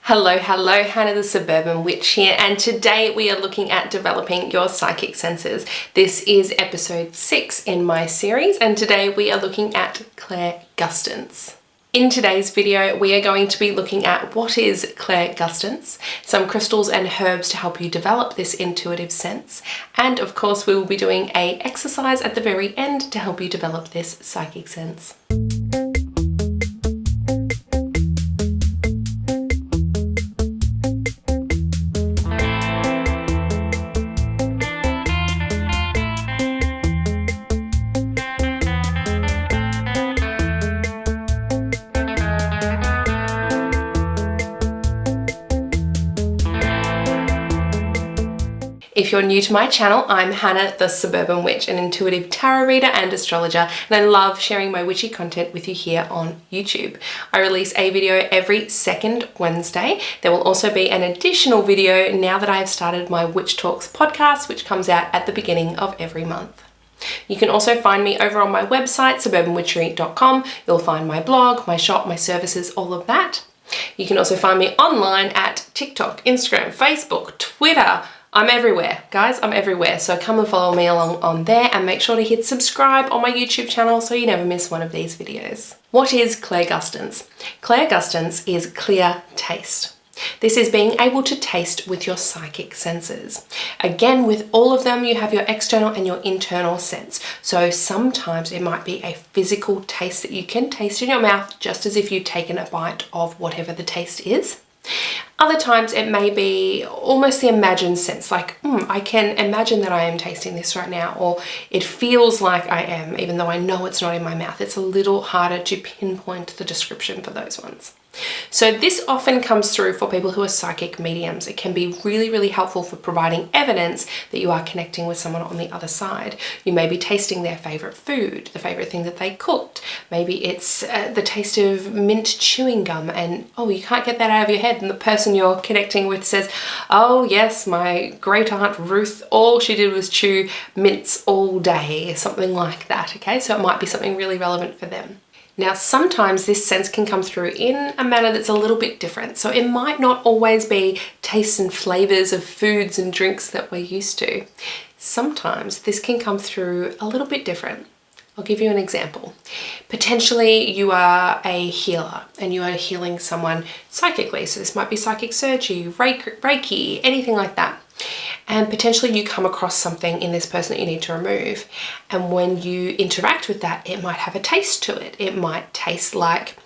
Hello, Hannah the Suburban Witch here, and today we are looking at developing your psychic senses. This is episode 6 in my series, and today we are looking at Clairgustance. In today's video, we are going to be looking at what is Clairgustance, some crystals and herbs to help you develop this intuitive sense, and of course we will be doing an exercise at the very end to help you develop this psychic sense. If you're new to my channel, I'm Hannah the Suburban Witch, an intuitive tarot reader and astrologer, and I love sharing my witchy content with you here on YouTube. I release a video every second Wednesday. There will also be an additional video now that I have started my Witch Talks podcast, which comes out at the beginning of every month. You can also find me over on my website, suburbanwitchery.com. You'll find my blog, my shop, my services, all of that. You can also find me online at TikTok, Instagram, Facebook, Twitter. I'm everywhere, guys, I'm everywhere. So come and follow me along on there and make sure to hit subscribe on my YouTube channel so you never miss one of these videos. What is Clairgustance? Clairgustance is clear taste. This is being able to taste with your psychic senses. Again, with all of them, you have your external and your internal sense. So sometimes it might be a physical taste that you can taste in your mouth, just as if you've taken a bite of whatever the taste is. Other times it may be almost the imagined sense, like, I can imagine that I am tasting this right now, or it feels like I am, even though I know it's not in my mouth. It's a little harder to pinpoint the description for those ones. So this often comes through for people who are psychic mediums. It can be really, really helpful for providing evidence that you are connecting with someone on the other side. You may be tasting their favorite food, the favorite thing that they cooked. Maybe it's the taste of mint chewing gum and, you can't get that out of your head. And the person you're connecting with says, oh yes, my great aunt Ruth, all she did was chew mints all day, something like that, okay? So it might be something really relevant for them. Now, sometimes this sense can come through in a manner that's a little bit different. So it might not always be tastes and flavors of foods and drinks that we're used to. Sometimes this can come through a little bit different. I'll give you an example. Potentially you are a healer and you are healing someone psychically. So this might be psychic surgery, Reiki, anything like that. And potentially you come across something in this person that you need to remove. And when you interact with that, it might have a taste to it. It might taste like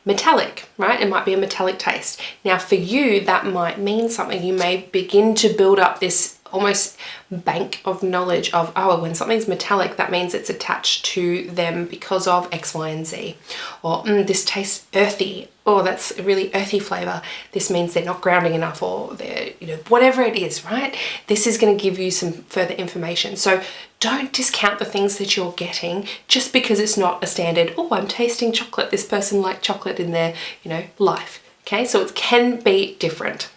metallic, right? It might be a metallic taste. Now for you, that might mean something. You may begin to build up this almost bank of knowledge of, when something's metallic, that means it's attached to them because of X, Y, and Z. Or this tastes earthy. Oh, that's a really earthy flavor. This means they're not grounding enough, or they're, whatever it is, right? This is going to give you some further information. So don't discount the things that you're getting just because it's not a standard, I'm tasting chocolate. This person liked chocolate in their, life. Okay, so it can be different.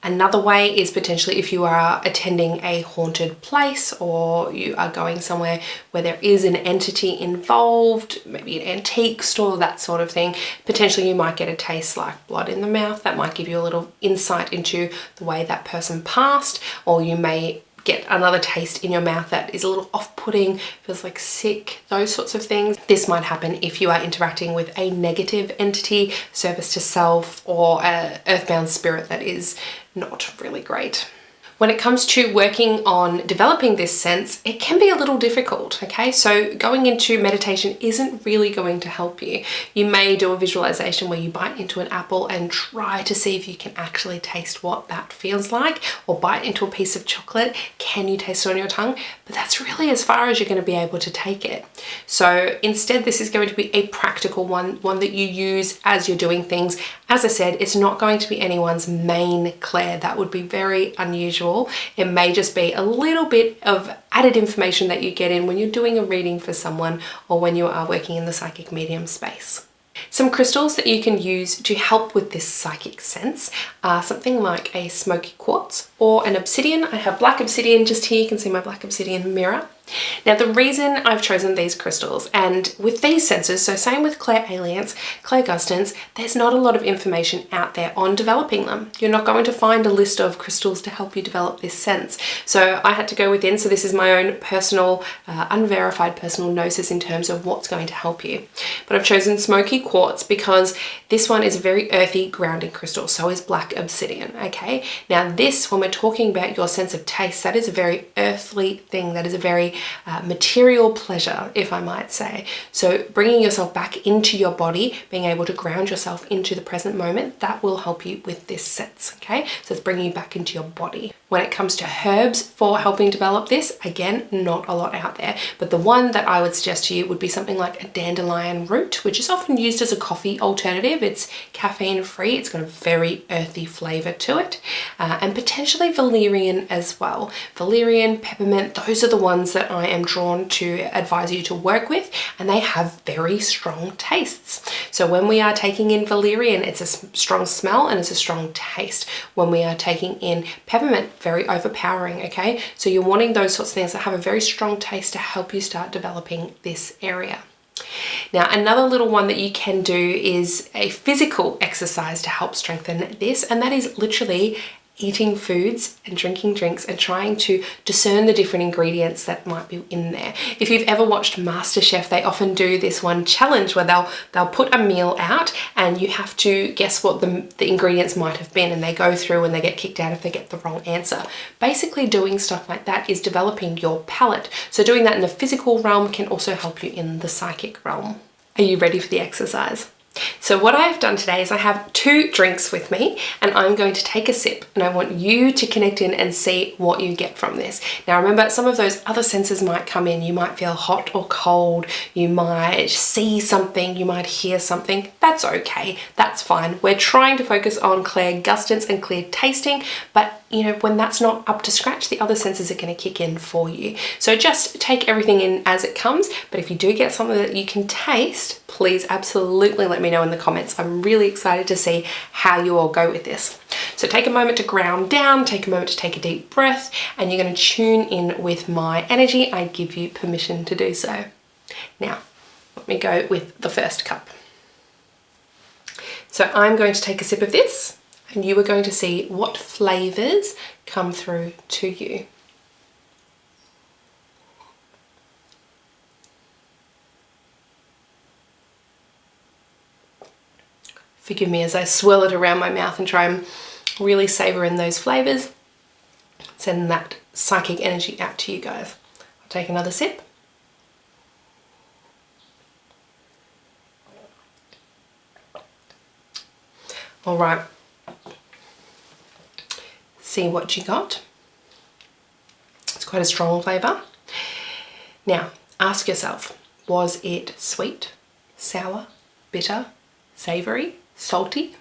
Another way is potentially if you are attending a haunted place or you are going somewhere where there is an entity involved, maybe an antique store, that sort of thing. Potentially you might get a taste like blood in the mouth. That might give you a little insight into the way that person passed, or you may get another taste in your mouth that is a little off-putting, feels like sick, those sorts of things. This might happen if you are interacting with a negative entity, service to self, or an earthbound spirit that is not really great. When it comes to working on developing this sense, it can be a little difficult, okay? So going into meditation isn't really going to help you. You may do a visualization where you bite into an apple and try to see if you can actually taste what that feels like, or bite into a piece of chocolate. Can you taste it on your tongue? But that's really as far as you're going to be able to take it. So instead, this is going to be a practical one that you use as you're doing things. As I said, it's not going to be anyone's main clair. That would be very unusual. It may just be a little bit of added information that you get in when you're doing a reading for someone or when you are working in the psychic medium space. Some crystals that you can use to help with this psychic sense are something like a smoky quartz or an obsidian. I have black obsidian just here. You can see my black obsidian mirror. Now, the reason I've chosen these crystals, and with these senses, so same with clairalience, clairgustance, there's not a lot of information out there on developing them. You're not going to find a list of crystals to help you develop this sense. So I had to go within, so this is my own personal, unverified personal gnosis in terms of what's going to help you. But I've chosen smoky quartz because this one is a very earthy grounding crystal, so is black obsidian, okay? Now this, when we're talking about your sense of taste, that is a very earthly thing, that is a very material pleasure, if I might say. So bringing yourself back into your body, being able to ground yourself into the present moment, that will help you with this sense, okay? So it's bringing you back into your body. When it comes to herbs for helping develop this, again, not a lot out there, but the one that I would suggest to you would be something like a dandelion root, which is often used as a coffee alternative. It's caffeine free, it's got a very earthy flavor to it, and potentially valerian as well. Valerian, peppermint, those are the ones that I am drawn to advise you to work with, and they have very strong tastes. So when we are taking in valerian, it's a strong smell and it's a strong taste. When we are taking in peppermint, very overpowering, okay? So you're wanting those sorts of things that have a very strong taste to help you start developing this area. Now, another little one that you can do is a physical exercise to help strengthen this, and that is literally eating foods and drinking drinks and trying to discern the different ingredients that might be in there. If you've ever watched MasterChef, they often do this one challenge where they'll put a meal out and you have to guess what the ingredients might have been, and they go through and they get kicked out if they get the wrong answer. Basically doing stuff like that is developing your palate. So doing that in the physical realm can also help you in the psychic realm. Are you ready for the exercise? So what I have done today is I have 2 drinks with me, and I'm going to take a sip, and I want you to connect in and see what you get from this. Now remember, some of those other senses might come in. You might feel hot or cold, you might see something, you might hear something. That's okay, that's fine. We're trying to focus on clairgustance and clear tasting, but you know, when that's not up to scratch, the other senses are going to kick in for you. So just take everything in as it comes, but if you do get something that you can taste, please absolutely let me know in the comments. I'm really excited to see how you all go with this. So take a moment to ground down, take a moment to take a deep breath, and you're going to tune in with my energy. I give you permission to do so. Now, let me go with the first cup. So I'm going to take a sip of this, and you are going to see what flavors come through to you. Forgive me as I swirl it around my mouth and try and really savor in those flavors. Send that psychic energy out to you guys. I'll take another sip. All right. See what you got. It's quite a strong flavor. Now, ask yourself, was it sweet, sour, bitter, savory, salty?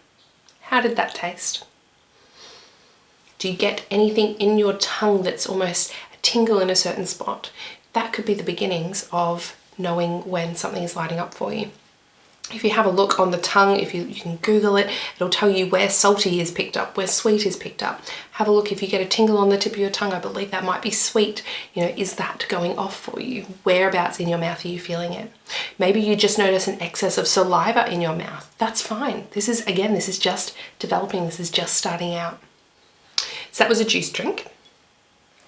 How did that taste? Do you get anything in your tongue that's almost a tingle in a certain spot? That could be the beginnings of knowing when something is lighting up for you. If you have a look on the tongue, if you can Google it, it'll tell you where salty is picked up, where sweet is picked up. Have a look if you get a tingle on the tip of your tongue, I believe that might be sweet. You know, is that going off for you? Whereabouts in your mouth are you feeling it? Maybe you just notice an excess of saliva in your mouth. That's fine. This is just developing. This is just starting out. So that was a juice drink.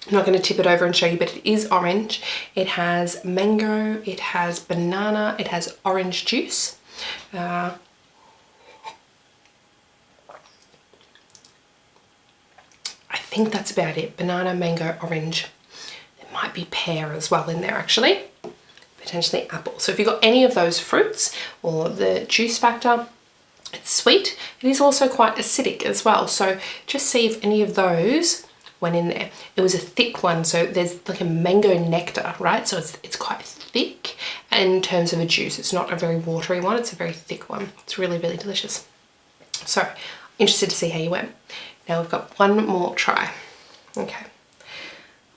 I'm not going to tip it over and show you, but it is orange. It has mango, it has banana, it has orange juice. I think that's about it. Banana, mango, orange. There might be pear as well in there actually. Potentially apple. So if you've got any of those fruits or the juice factor, it's sweet. It is also quite acidic as well. So just see if any of those went in there. It was a thick one, so there's like a mango nectar, right? So it's quite thick in terms of a juice. It's not a very watery one, it's a very thick one. It's really, really delicious. So, interested to see how you went. Now we've got one more try. Okay,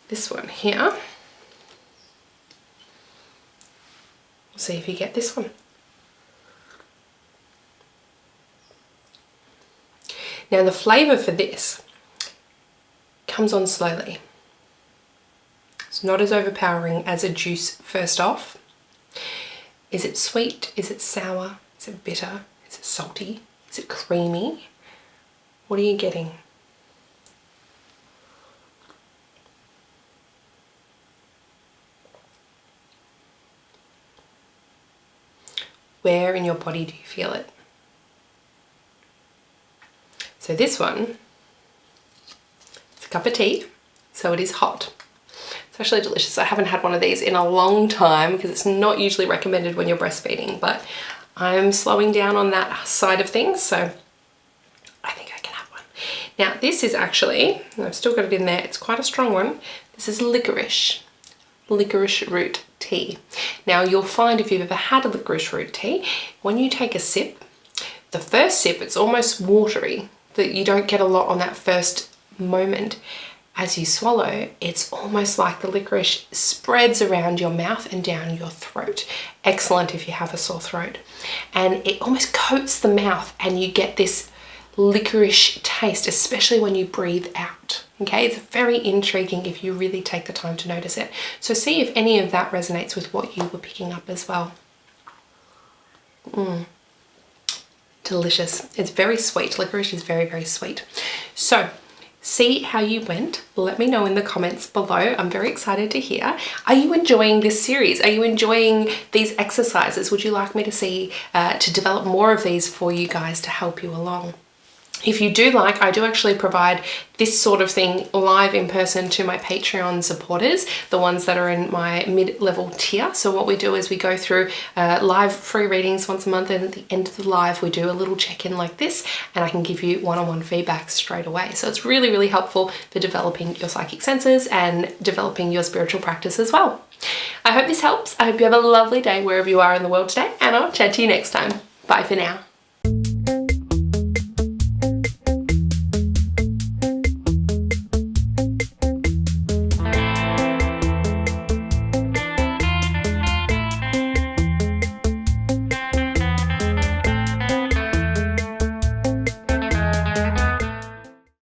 this one here. We'll see if you get this one. Now the flavour for this comes on slowly. It's not as overpowering as a juice first off. Is it sweet? Is it sour? Is it bitter? Is it salty? Is it creamy? What are you getting? Where in your body do you feel it? So this one, it's a cup of tea, so it is hot. It's actually delicious. I haven't had one of these in a long time because it's not usually recommended when you're breastfeeding, but I'm slowing down on that side of things, so I think I can have one. Now this is actually, I've still got it in there, it's quite a strong one. This is licorice root tea. Now you'll find if you've ever had a licorice root tea, when you take a sip, the first sip, it's almost watery, that you don't get a lot on that first moment. As you swallow, it's almost like the licorice spreads around your mouth and down your throat. Excellent if you have a sore throat. And it almost coats the mouth and you get this licorice taste, especially when you breathe out. Okay, it's very intriguing if you really take the time to notice it. So see if any of that resonates with what you were picking up as well. Delicious. It's very sweet. Licorice is very, very sweet. So see how you went. Let me know in the comments below. I'm very excited to hear. Are you enjoying this series? Are you enjoying these exercises? Would you like me to see, to develop more of these for you guys to help you along? If you do like, I do actually provide this sort of thing live in person to my Patreon supporters, the ones that are in my mid-level tier. So what we do is we go through live free readings once a month, and at the end of the live we do a little check-in like this, and I can give you one-on-one feedback straight away. So it's really, really helpful for developing your psychic senses and developing your spiritual practice as well. I hope this helps. I hope you have a lovely day wherever you are in the world today, and I'll chat to you next time. Bye for now.